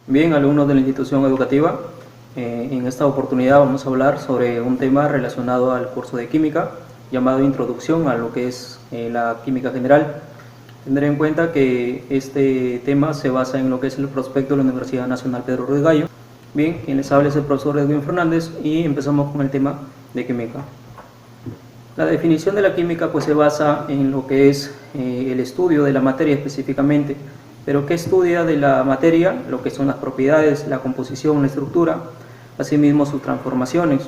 Bien, alumnos de la institución educativa, en esta oportunidad vamos a hablar sobre un tema relacionado al curso de química llamado Introducción a lo que es la química general. Tendré en cuenta que este tema se basa en lo que es el prospecto de la Universidad Nacional Pedro Ruiz Gallo. Bien, quien les habla es el profesor Edwin Fernández y empezamos con el tema de química. La definición de la química pues se basa en lo que es el estudio de la materia específicamente. Pero ¿qué estudia de la materia? Lo que son las propiedades, la composición, la estructura, asimismo sus transformaciones.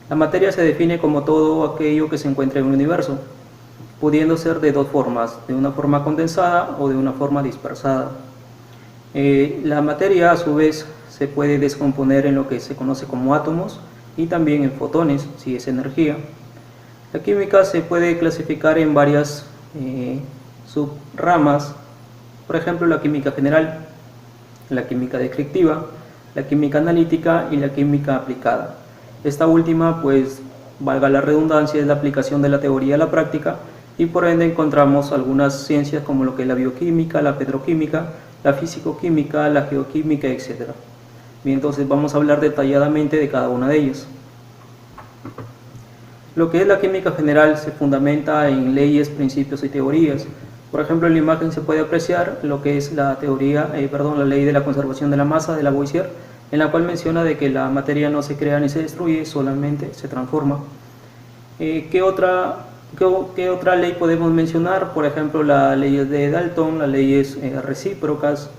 La materia se define como todo aquello que se encuentra en el universo, pudiendo ser de dos formas, de una forma condensada o de una forma dispersada. La materia a su vez se puede descomponer en lo que se conoce como átomos y también en fotones, si es energía. La química se puede clasificar en varias subramas. Por ejemplo, la química general, la química descriptiva, la química analítica y la química aplicada. Esta última, pues, valga la redundancia, es la aplicación de la teoría a la práctica y por ende encontramos algunas ciencias como lo que es la bioquímica, la petroquímica, la físico-química, la geoquímica, etc. Bien, entonces vamos a hablar detalladamente de cada una de ellas. Lo que es la química general se fundamenta en leyes, principios y teorías. Por ejemplo, en la imagen se puede apreciar lo que es la la ley de la conservación de la masa de Lavoisier, en la cual menciona de que la materia no se crea ni se destruye, solamente se transforma. ¿Qué otra ley podemos mencionar? Por ejemplo, las leyes de Dalton, las leyes recíprocas,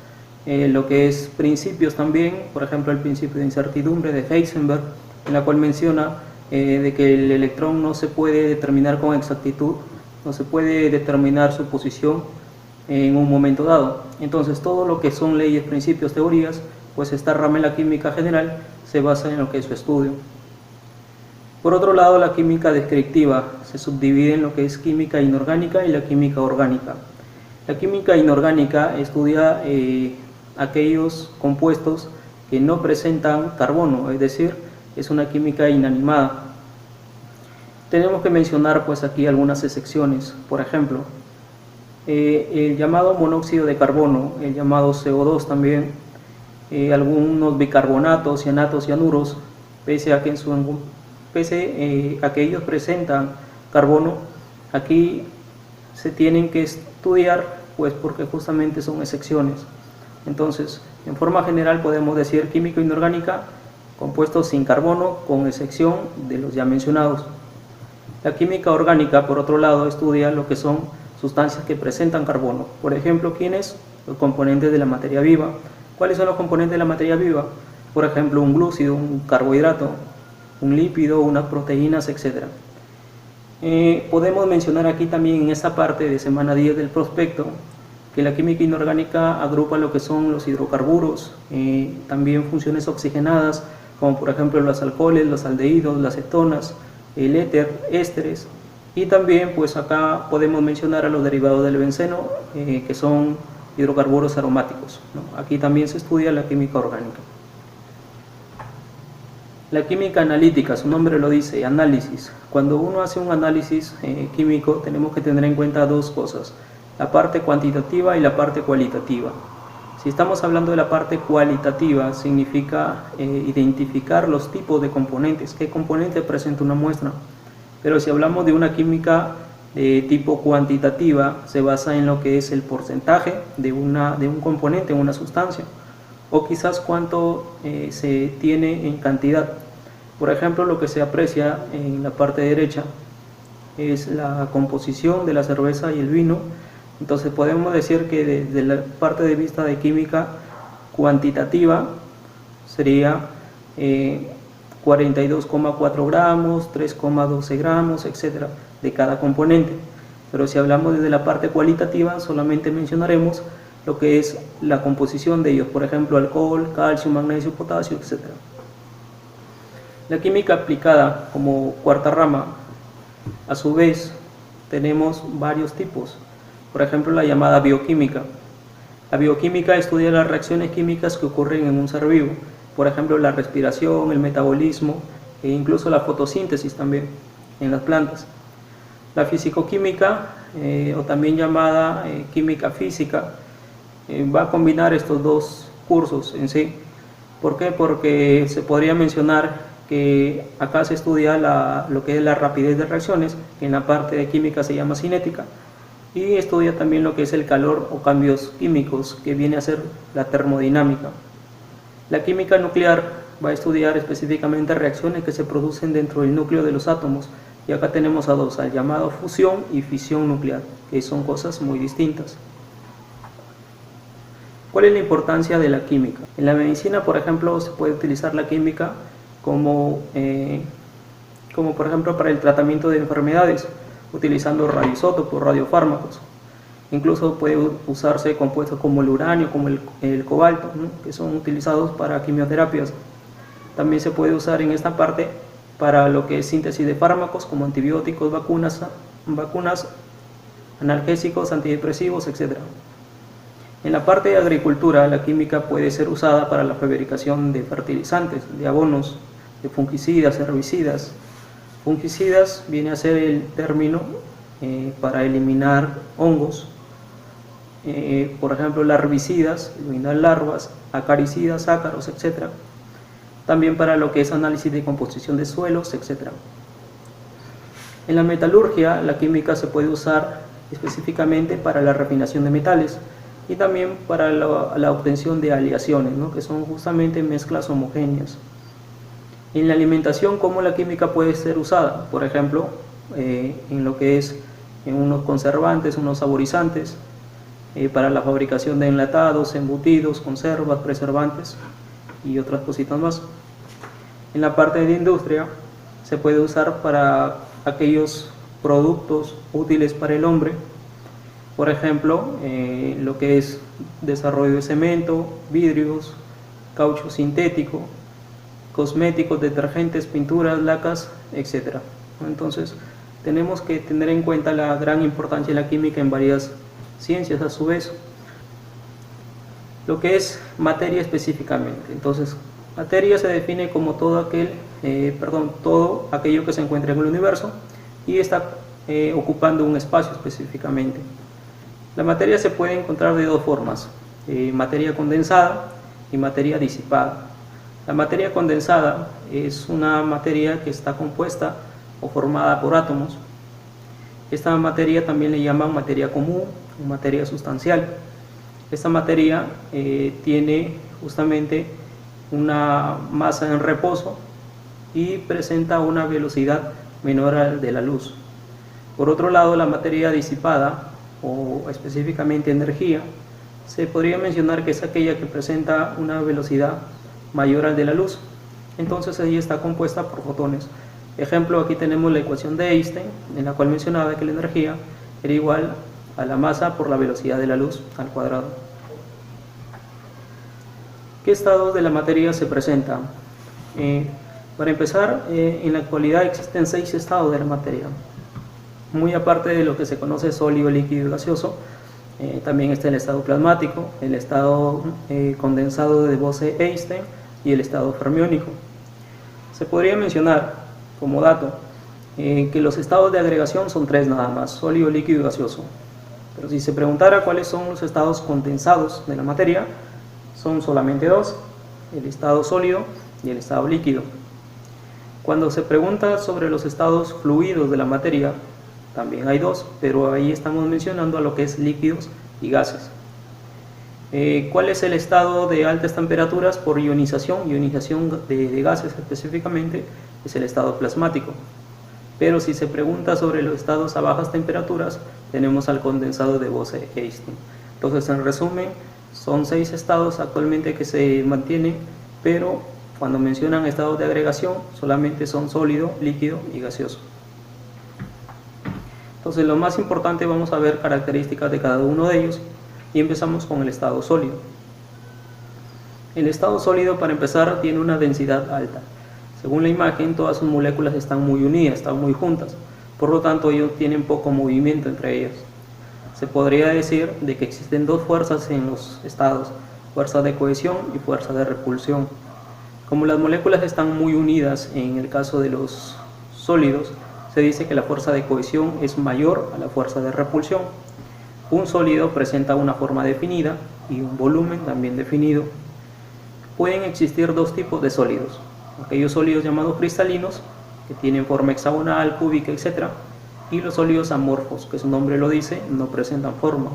lo que es principios también, por ejemplo, el principio de incertidumbre de Heisenberg, en la cual menciona de que el electrón no se puede determinar con exactitud, no se puede determinar su posición en un momento dado. Entonces todo lo que son leyes, principios, teorías, pues esta rama en la química general se basa en lo que es su estudio. Por otro lado, la química descriptiva se subdivide en lo que es química inorgánica y la química orgánica. La química inorgánica estudia aquellos compuestos que no presentan carbono, es decir, es una química inanimada. Tenemos que mencionar pues aquí algunas excepciones. Por ejemplo, el llamado monóxido de carbono, el llamado CO2 también, algunos bicarbonatos, cianatos, cianuros, pese a que ellos presentan carbono, aquí se tienen que estudiar pues porque justamente son excepciones. Entonces, en forma general podemos decir química inorgánica, compuestos sin carbono, con excepción de los ya mencionados. La química orgánica, por otro lado, estudia lo que son sustancias que presentan carbono. Por ejemplo, ¿quiénes? Los componentes de la materia viva. ¿Cuáles son los componentes de la materia viva? Por ejemplo, un glúcido, un carbohidrato, un lípido, unas proteínas, etc. Podemos mencionar aquí también en esta parte de semana 10 del prospecto que la química inorgánica agrupa lo que son los hidrocarburos, también funciones oxigenadas, como por ejemplo los alcoholes, los aldehídos, las cetonas, el éter, ésteres, y también pues acá podemos mencionar a los derivados del benceno, que son hidrocarburos aromáticos, ¿no? Aquí también se estudia la química orgánica. La química analítica, su nombre lo dice, análisis. Cuando uno hace un análisis químico tenemos que tener en cuenta dos cosas, la parte cuantitativa y la parte cualitativa. Si estamos hablando de la parte cualitativa, significa identificar los tipos de componentes, qué componente presenta una muestra. Pero si hablamos de una química de tipo cuantitativa, se basa en lo que es el porcentaje de un componente en una sustancia, o quizás cuánto se tiene en cantidad. Por ejemplo, lo que se aprecia en la parte derecha es la composición de la cerveza y el vino. Entonces podemos decir que desde la parte de vista de química cuantitativa sería 42,4 gramos, 3,12 gramos, etc. de cada componente. Pero si hablamos desde la parte cualitativa, solamente mencionaremos lo que es la composición de ellos, por ejemplo, alcohol, calcio, magnesio, potasio, etc. La química aplicada como cuarta rama, a su vez, tenemos varios tipos. Por ejemplo, la llamada bioquímica. La bioquímica estudia las reacciones químicas que ocurren en un ser vivo. Por ejemplo, la respiración, el metabolismo e incluso la fotosíntesis también en las plantas. La fisicoquímica, o también llamada química física, va a combinar estos dos cursos en sí. ¿Por qué? Porque se podría mencionar que acá se estudia lo que es la rapidez de reacciones, que en la parte de química se llama cinética, y estudia también lo que es el calor o cambios químicos, que viene a ser la termodinámica. La química nuclear va a estudiar específicamente reacciones que se producen dentro del núcleo de los átomos, y acá tenemos a dos, al llamado fusión y fisión nuclear, que son cosas muy distintas. ¿Cuál es la importancia de la química? En la medicina, por ejemplo, se puede utilizar la química como por ejemplo para el tratamiento de enfermedades, utilizando radioisótopos, radiofármacos. Incluso puede usarse compuestos como el uranio, como el cobalto, ¿no?, que son utilizados para quimioterapias. También se puede usar en esta parte para lo que es síntesis de fármacos como antibióticos, vacunas, analgésicos, antidepresivos, etc. En la parte de agricultura, la química puede ser usada para la fabricación de fertilizantes, de abonos, de fungicidas, herbicidas. Fungicidas viene a ser el término para eliminar hongos. Por ejemplo, larvicidas, eliminar larvas, acaricidas, ácaros, etc. También para lo que es análisis de composición de suelos, etc. En la metalurgia, la química se puede usar específicamente para la refinación de metales y también para la obtención de aleaciones, ¿no?, que son justamente mezclas homogéneas. En la alimentación, ¿cómo la química puede ser usada? Por ejemplo, en lo que es en unos conservantes, unos saborizantes, para la fabricación de enlatados, embutidos, conservas, preservantes y otras cositas más. En la parte de industria se puede usar para aquellos productos útiles para el hombre, por ejemplo, lo que es desarrollo de cemento, vidrios, caucho sintético, cosméticos, detergentes, pinturas, lacas, etc. Entonces, tenemos que tener en cuenta la gran importancia de la química en varias ciencias a su vez. Lo que es materia específicamente. Entonces, materia se define como todo aquello que se encuentra en el universo y está ocupando un espacio específicamente. La materia se puede encontrar de dos formas, materia condensada y materia disipada. La materia condensada es una materia que está compuesta o formada por átomos. Esta materia también le llaman materia común o materia sustancial. Esta materia tiene justamente una masa en reposo y presenta una velocidad menor a la de la luz. Por otro lado, la materia disipada, o específicamente energía, se podría mencionar que es aquella que presenta una velocidad mayor al de la luz. Entonces ella está compuesta por fotones. Ejemplo, aquí tenemos la ecuación de Einstein, en la cual mencionaba que la energía era igual a la masa por la velocidad de la luz al cuadrado. ¿Qué estados de la materia se presentan? Para empezar, en la actualidad existen 6 estados de la materia. Muy aparte de lo que se conoce sólido, líquido y gaseoso, también está el estado plasmático, el estado condensado de Bose-Einstein y el estado fermiónico. Se podría mencionar como dato que los estados de agregación son 3 nada más, sólido, líquido y gaseoso. Pero si se preguntara cuáles son los estados condensados de la materia, son solamente 2, el estado sólido y el estado líquido. Cuando se pregunta sobre los estados fluidos de la materia, también hay 2, pero ahí estamos mencionando a lo que es líquidos y gases. ¿Cuál es el estado de altas temperaturas por ionización? Ionización de gases específicamente es el estado plasmático. Pero si se pregunta sobre los estados a bajas temperaturas, tenemos al condensado de Bose-Einstein. Entonces, en resumen, son 6 estados actualmente que se mantienen, pero cuando mencionan estados de agregación, solamente son sólido, líquido y gaseoso. Entonces, lo más importante, vamos a ver características de cada uno de ellos y empezamos con el estado sólido. El estado sólido, para empezar, tiene una densidad alta. Según la imagen, todas sus moléculas están muy unidas, están muy juntas, por lo tanto ellos tienen poco movimiento entre ellas. Se podría decir de que existen 2 fuerzas en los estados, fuerza de cohesión y fuerza de repulsión. Como las moléculas están muy unidas en el caso de los sólidos, se dice que la fuerza de cohesión es mayor a la fuerza de repulsión. Un sólido presenta una forma definida y un volumen también definido. Pueden existir dos tipos de sólidos: aquellos sólidos llamados cristalinos, que tienen forma hexagonal, cúbica, etc., y los sólidos amorfos, que su nombre lo dice, no presentan forma.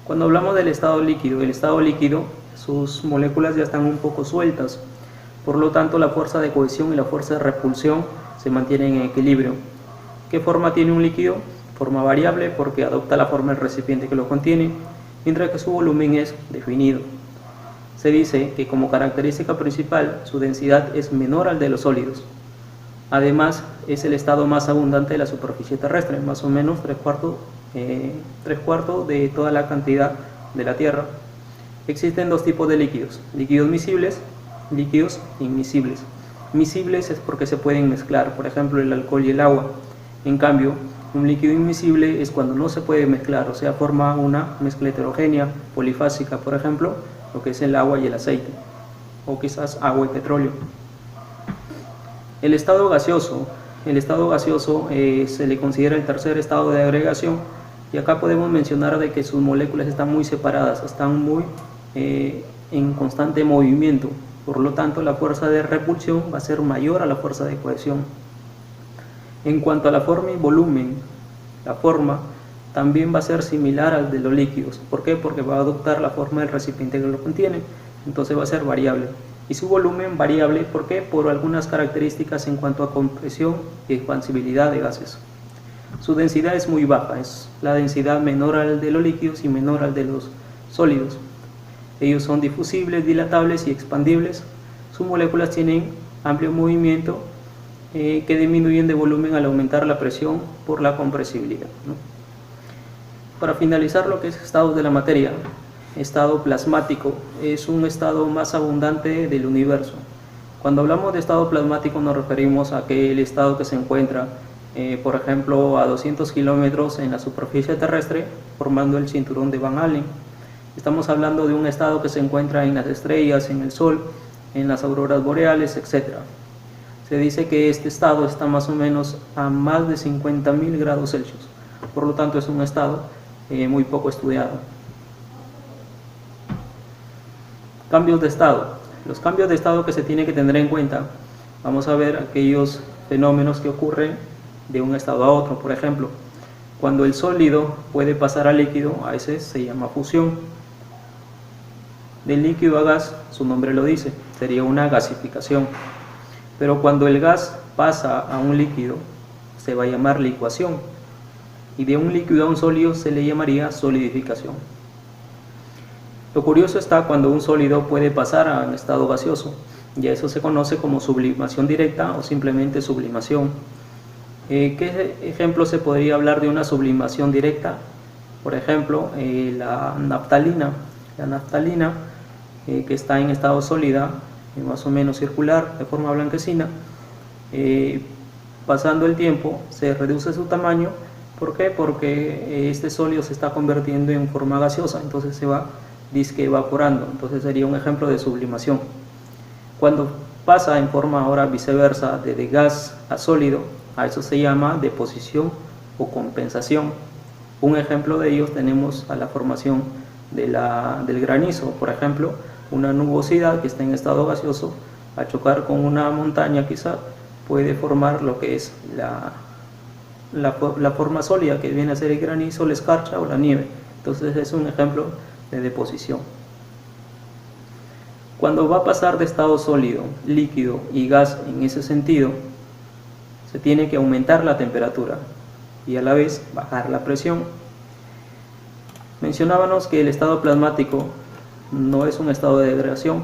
Cuando hablamos del estado líquido, sus moléculas ya están un poco sueltas, por lo tanto la fuerza de cohesión y la fuerza de repulsión se mantienen en equilibrio. ¿Qué forma tiene un líquido? Forma variable, porque adopta la forma del recipiente que lo contiene, mientras que su volumen es definido. Se dice que como característica principal su densidad es menor al de los sólidos. Además, es el estado más abundante de la superficie terrestre, más o menos 3/4 de toda la cantidad de la Tierra. Existen dos tipos de líquidos: líquidos miscibles, líquidos inmiscibles. Miscibles es porque se pueden mezclar, por ejemplo el alcohol y el agua. En cambio, un líquido inmiscible es cuando no se puede mezclar, o sea, forma una mezcla heterogénea, polifásica, por ejemplo, lo que es el agua y el aceite, o quizás agua y petróleo. El estado gaseoso se le considera el tercer estado de agregación, y acá podemos mencionar de que sus moléculas están muy separadas, están muy en constante movimiento, por lo tanto la fuerza de repulsión va a ser mayor a la fuerza de cohesión. En cuanto a la forma y volumen, la forma también va a ser similar al de los líquidos. ¿Por qué? Porque va a adoptar la forma del recipiente que lo contiene, entonces va a ser variable. Y su volumen variable, ¿por qué? Por algunas características en cuanto a compresión y expansibilidad de gases. Su densidad es muy baja, es la densidad menor al de los líquidos y menor al de los sólidos. Ellos son difusibles, dilatables y expandibles. Sus moléculas tienen amplio movimiento que disminuyen de volumen al aumentar la presión por la compresibilidad, ¿no? Para finalizar lo que es estados de la materia, estado plasmático es un estado más abundante del universo. Cuando hablamos de estado plasmático nos referimos a aquel estado que se encuentra, por ejemplo, a 200 kilómetros en la superficie terrestre, formando el cinturón de Van Allen. Estamos hablando de un estado que se encuentra en las estrellas, en el Sol, en las auroras boreales, etc. Se dice que este estado está más o menos a más de 50.000 grados Celsius, por lo tanto es un estado muy poco estudiado. Cambios de estado. Los cambios de estado que se tiene que tener en cuenta, vamos a ver aquellos fenómenos que ocurren de un estado a otro. Por ejemplo, cuando el sólido puede pasar a líquido, a ese se llama fusión. Del líquido a gas, su nombre lo dice, sería una gasificación. Pero cuando el gas pasa a un líquido, se va a llamar licuación. Y de un líquido a un sólido se le llamaría solidificación. Lo curioso está cuando un sólido puede pasar a un estado gaseoso, y eso se conoce como sublimación directa o simplemente sublimación. ¿Qué ejemplo se podría hablar de una sublimación directa? Por ejemplo, la naftalina. La naftalina, que está en estado sólida, más o menos circular, de forma blanquecina, pasando el tiempo se reduce su tamaño. ¿Por qué? Porque este sólido se está convirtiendo en forma gaseosa, entonces se va disque evaporando, entonces sería un ejemplo de sublimación. Cuando pasa en forma ahora viceversa de gas a sólido, a eso se llama deposición o compensación. Un ejemplo de ellos tenemos a la formación del granizo. Por ejemplo, una nubosidad que está en estado gaseoso, al chocar con una montaña quizá, puede formar lo que es la forma sólida, que viene a ser el granizo, la escarcha o la nieve. Entonces es un ejemplo de deposición. Cuando va a pasar de estado sólido, líquido y gas en ese sentido, se tiene que aumentar la temperatura y a la vez bajar la presión. Mencionábamos que el estado plasmático no es un estado de degradación,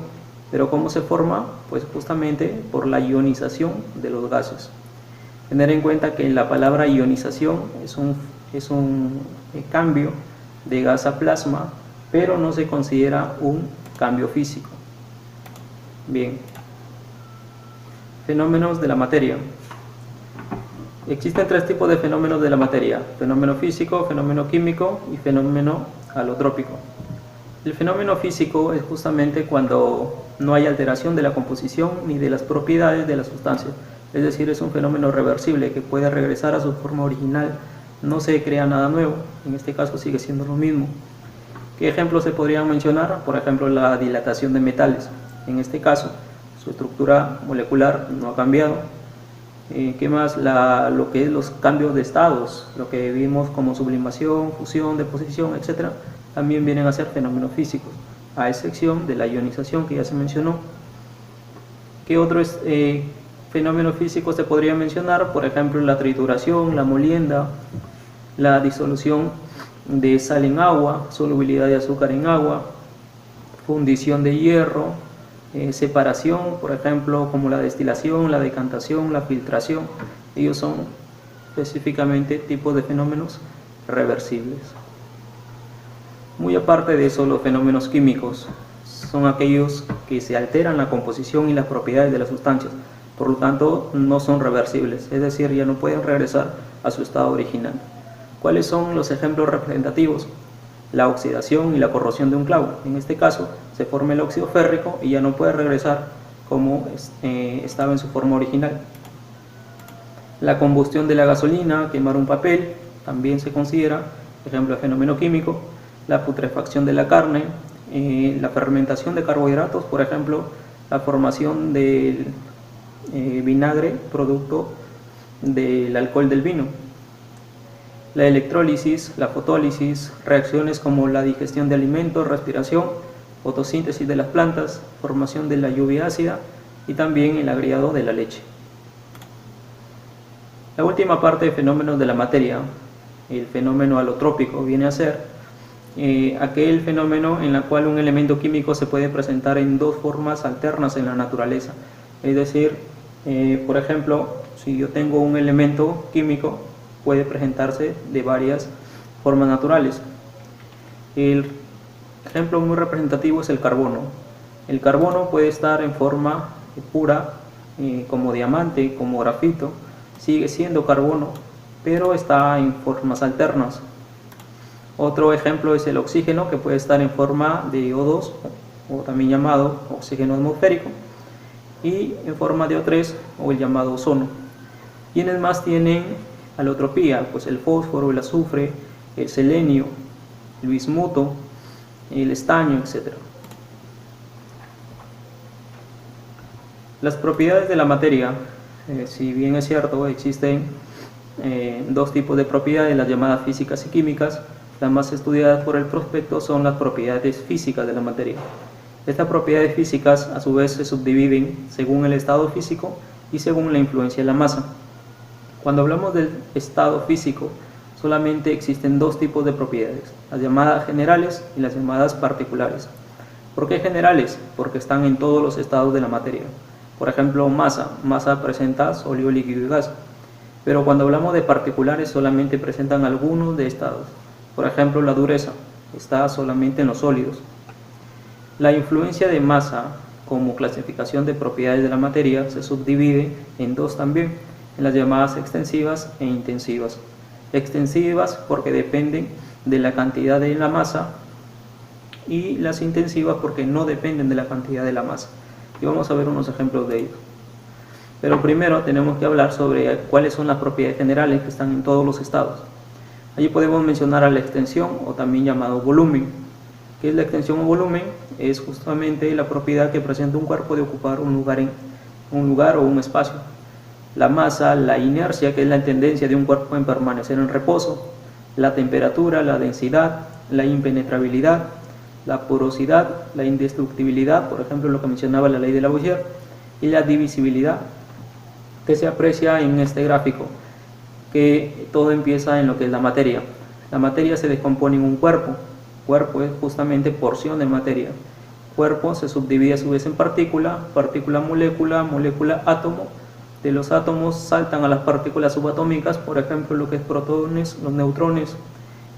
pero ¿cómo se forma? Pues justamente por la ionización de los gases. Tener en cuenta que la palabra ionización es un cambio de gas a plasma, pero no se considera un cambio físico. Bien, fenómenos de la materia. Existen tres tipos de fenómenos de la materia: fenómeno físico, fenómeno químico y fenómeno alotrópico. El fenómeno físico es justamente cuando no hay alteración de la composición ni de las propiedades de la sustancia, es decir, es un fenómeno reversible que puede regresar a su forma original, no se crea nada nuevo, en este caso sigue siendo lo mismo. ¿Qué ejemplos se podrían mencionar? Por ejemplo, la dilatación de metales. en este caso su estructura molecular no ha cambiado. ¿Qué más? Lo que es los cambios de estados, lo que vimos como sublimación, fusión, deposición, etc., también vienen a ser fenómenos físicos, a excepción de la ionización que ya se mencionó. ¿Qué otros fenómenos físicos se podría mencionar? Por ejemplo, la trituración, la molienda, la disolución de sal en agua, solubilidad de azúcar en agua, fundición de hierro, separación, por ejemplo, como la destilación, la decantación, la filtración. Ellos son específicamente tipos de fenómenos reversibles. Muy aparte de eso, los fenómenos químicos son aquellos que se alteran la composición y las propiedades de las sustancias, por lo tanto no son reversibles, es decir, ya no pueden regresar a su estado original. ¿Cuáles son los ejemplos representativos? La oxidación y la corrosión de un clavo. En este caso se forma el óxido férrico y ya no puede regresar como estaba en su forma original. La combustión de la gasolina, quemar un papel, también se considera ejemplo de fenómeno químico. La putrefacción de la carne, la fermentación de carbohidratos, por ejemplo, la formación del vinagre, producto del alcohol del vino. La electrólisis, la fotólisis, reacciones como la digestión de alimentos, respiración, fotosíntesis de las plantas, formación de la lluvia ácida y también el agregado de la leche. La última parte de fenómenos de la materia, el fenómeno alotrópico, viene a ser aquel fenómeno en el cual un elemento químico se puede presentar en dos formas alternas en la naturaleza. Es decir, por ejemplo, si yo tengo un elemento químico, puede presentarse de varias formas naturales. El ejemplo muy representativo es el carbono. El carbono puede estar en forma pura, como diamante, como grafito, sigue siendo carbono, pero está en formas alternas. Otro ejemplo es el oxígeno, que puede estar en forma de O2, o también llamado oxígeno atmosférico, y en forma de O3, o el llamado ozono. ¿Quiénes más tienen alotropía? Pues el fósforo, el azufre, el selenio, el bismuto, el estaño, etc. Las propiedades de la materia, si bien es cierto, existen dos tipos de propiedades, las llamadas físicas y químicas. Las más estudiadas por el prospecto son las propiedades físicas de la materia. Estas propiedades físicas a su vez se subdividen según el estado físico y según la influencia de la masa. Cuando hablamos del estado físico, solamente existen dos tipos de propiedades, las llamadas generales y las llamadas particulares. ¿Por qué generales? Porque están en todos los estados de la materia. Por ejemplo, masa presenta sólido, líquido y gas. Pero cuando hablamos de particulares, solamente presentan algunos de estados. Por ejemplo, la dureza está solamente en los sólidos. La influencia de masa como clasificación de propiedades de la materia se subdivide en dos también, en las llamadas extensivas e intensivas. Extensivas porque dependen de la cantidad de la masa, y las intensivas porque no dependen de la cantidad de la masa. Y vamos a ver unos ejemplos de ello. Pero primero tenemos que hablar sobre cuáles son las propiedades generales que están en todos los estados. Allí podemos mencionar a la extensión, o también llamado volumen. ¿Qué es la extensión o volumen? Es justamente la propiedad que presenta un cuerpo de ocupar un lugar o un espacio. La masa, la inercia, que es la tendencia de un cuerpo en permanecer en reposo. La temperatura, la densidad, la impenetrabilidad, la porosidad, la indestructibilidad, por ejemplo lo que mencionaba la ley de Lavoisier, y la divisibilidad, que se aprecia en este gráfico, que todo empieza en lo que es la materia. La materia se descompone en un cuerpo. Cuerpo es justamente porción de materia. Cuerpo se subdivide a su vez en partícula, partícula molécula, molécula átomo. De los átomos saltan a las partículas subatómicas, por ejemplo lo que es protones, los neutrones.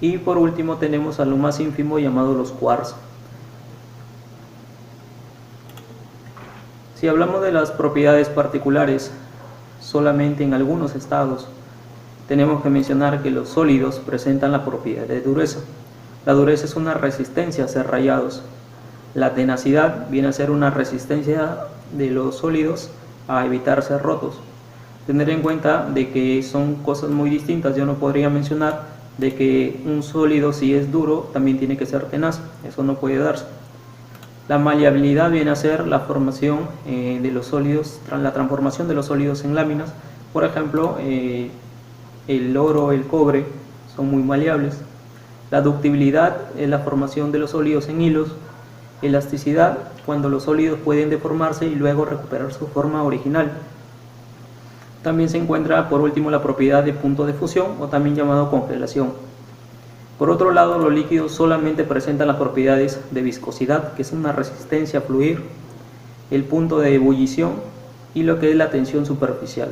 Y por último tenemos a lo más ínfimo llamado los quarks. Si hablamos de las propiedades particulares solamente en algunos estados, tenemos que mencionar que los sólidos presentan la propiedad de dureza. La dureza es una resistencia a ser rayados. La tenacidad viene a ser una resistencia de los sólidos a evitar ser rotos. Tener en cuenta de que son cosas muy distintas. Yo no podría mencionar de que un sólido, si es duro, también tiene que ser tenaz. Eso no puede darse. La maleabilidad viene a ser la formación de los sólidos, la transformación de los sólidos en láminas. Por ejemplo, el oro, el cobre son muy maleables. La ductibilidad es la formación de los sólidos en hilos. Elasticidad, cuando los sólidos pueden deformarse y luego recuperar su forma original. También se encuentra por último la propiedad de punto de fusión, o también llamado congelación. Por otro lado, los líquidos solamente presentan las propiedades de viscosidad, que es una resistencia a fluir, el punto de ebullición y lo que es la tensión superficial.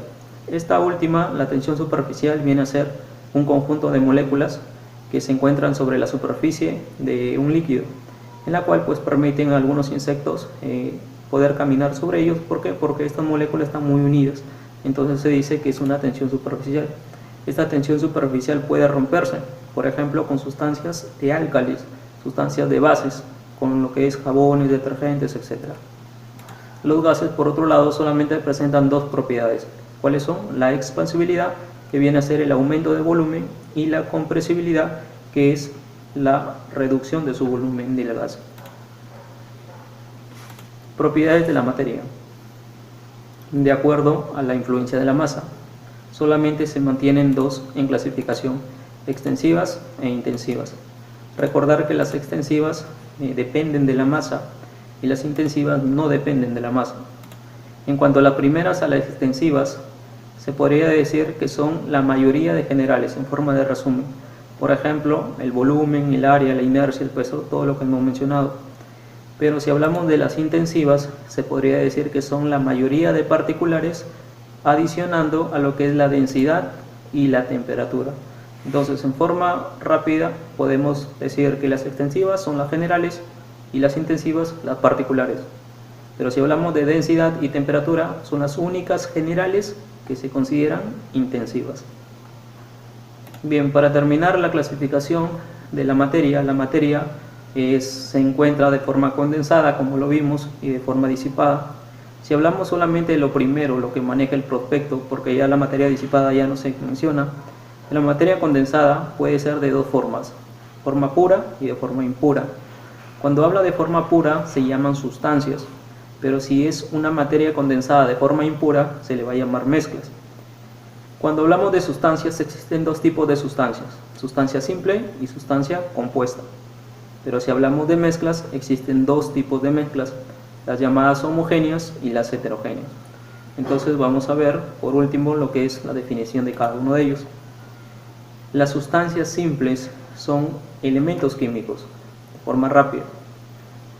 Esta última, la tensión superficial, viene a ser un conjunto de moléculas que se encuentran sobre la superficie de un líquido, en la cual pues permiten a algunos insectos poder caminar sobre ellos. ¿Por qué? Porque estas moléculas están muy unidas, entonces se dice que es una tensión superficial. Esta tensión superficial puede romperse, por ejemplo, con sustancias de álcalis, sustancias de bases, con lo que es jabones, detergentes, etc. Los gases, por otro lado, solamente presentan dos propiedades. ¿Cuáles son? La expansibilidad, que viene a ser el aumento de volumen, y la compresibilidad, que es la reducción de su volumen del gas. Propiedades de la materia. De acuerdo a la influencia de la masa, solamente se mantienen dos en clasificación: extensivas e intensivas. Recordar que las extensivas dependen de la masa y las intensivas no dependen de la masa. En cuanto a las primeras, a las extensivas, se podría decir que son la mayoría de generales en forma de resumen. Por ejemplo, el volumen, el área, la inercia, el peso, todo lo que hemos mencionado. Pero si hablamos de las intensivas, se podría decir que son la mayoría de particulares, adicionando a lo que es la densidad y la temperatura. Entonces, en forma rápida, podemos decir que las extensivas son las generales y las intensivas las particulares. Pero si hablamos de densidad y temperatura, son las únicas generales que se consideran intensivas. Bien, para terminar la clasificación de la materia se encuentra de forma condensada, como lo vimos, y de forma disipada. Si hablamos solamente de lo primero, lo que maneja el prospecto, porque ya la materia disipada ya no se menciona, la materia condensada puede ser de dos formas: forma pura y de forma impura. Cuando habla de forma pura se llaman sustancias, pero si es una materia condensada de forma impura se le va a llamar mezclas. Cuando hablamos de sustancias, existen dos tipos de sustancias: sustancia simple y sustancia compuesta. Pero si hablamos de mezclas, existen dos tipos de mezclas: las llamadas homogéneas y las heterogéneas. Entonces vamos a ver por último lo que es la definición de cada uno de ellos. Las sustancias simples son elementos químicos, de forma rápida.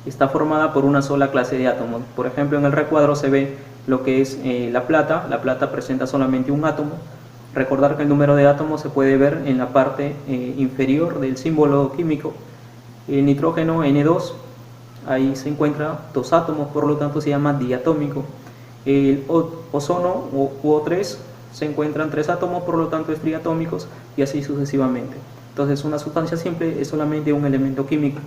Está formada por una sola clase de átomos. Por ejemplo, en el recuadro se ve lo que es la plata. La plata presenta solamente un átomo. Recordar que el número de átomos se puede ver en la parte inferior del símbolo químico. El nitrógeno N2, ahí se encuentra dos átomos, por lo tanto se llama diatómico. El ozono O3 se encuentran tres átomos, por lo tanto es triatómico, y así sucesivamente. Entonces una sustancia simple es solamente un elemento químico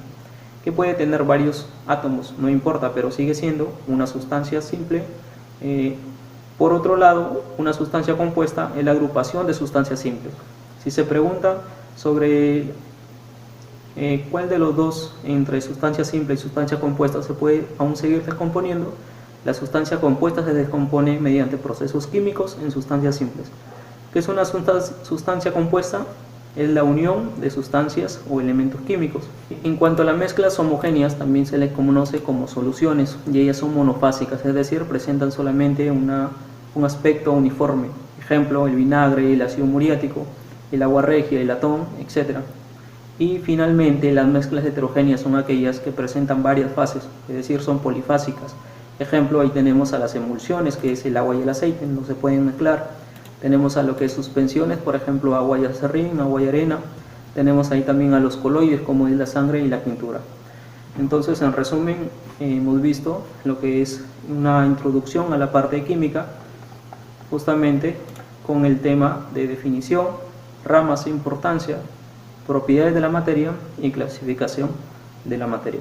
que puede tener varios átomos, no importa, pero sigue siendo una sustancia simple. Por otro lado, una sustancia compuesta es la agrupación de sustancias simples. Si se pregunta sobre cuál de los dos, entre sustancia simple y sustancia compuesta, se puede aún seguir descomponiendo, la sustancia compuesta se descompone mediante procesos químicos en sustancias simples. ¿Qué es una sustancia compuesta? Es la unión de sustancias o elementos químicos. En cuanto a las mezclas homogéneas, también se les conoce como soluciones, y ellas son monofásicas, es decir, presentan solamente un aspecto uniforme. Ejemplo, el vinagre, el ácido muriático, el agua regia, el latón, etc. Y finalmente, las mezclas heterogéneas son aquellas que presentan varias fases, es decir, son polifásicas. Ejemplo, ahí tenemos a las emulsiones, que es el agua y el aceite, no se pueden mezclar. Tenemos a lo que es suspensiones, por ejemplo, agua y acerrín, agua y arena. Tenemos ahí también a los coloides, como es la sangre y la pintura. Entonces, en resumen, hemos visto lo que es una introducción a la parte de química, justamente con el tema de definición, ramas e importancia, propiedades de la materia y clasificación de la materia.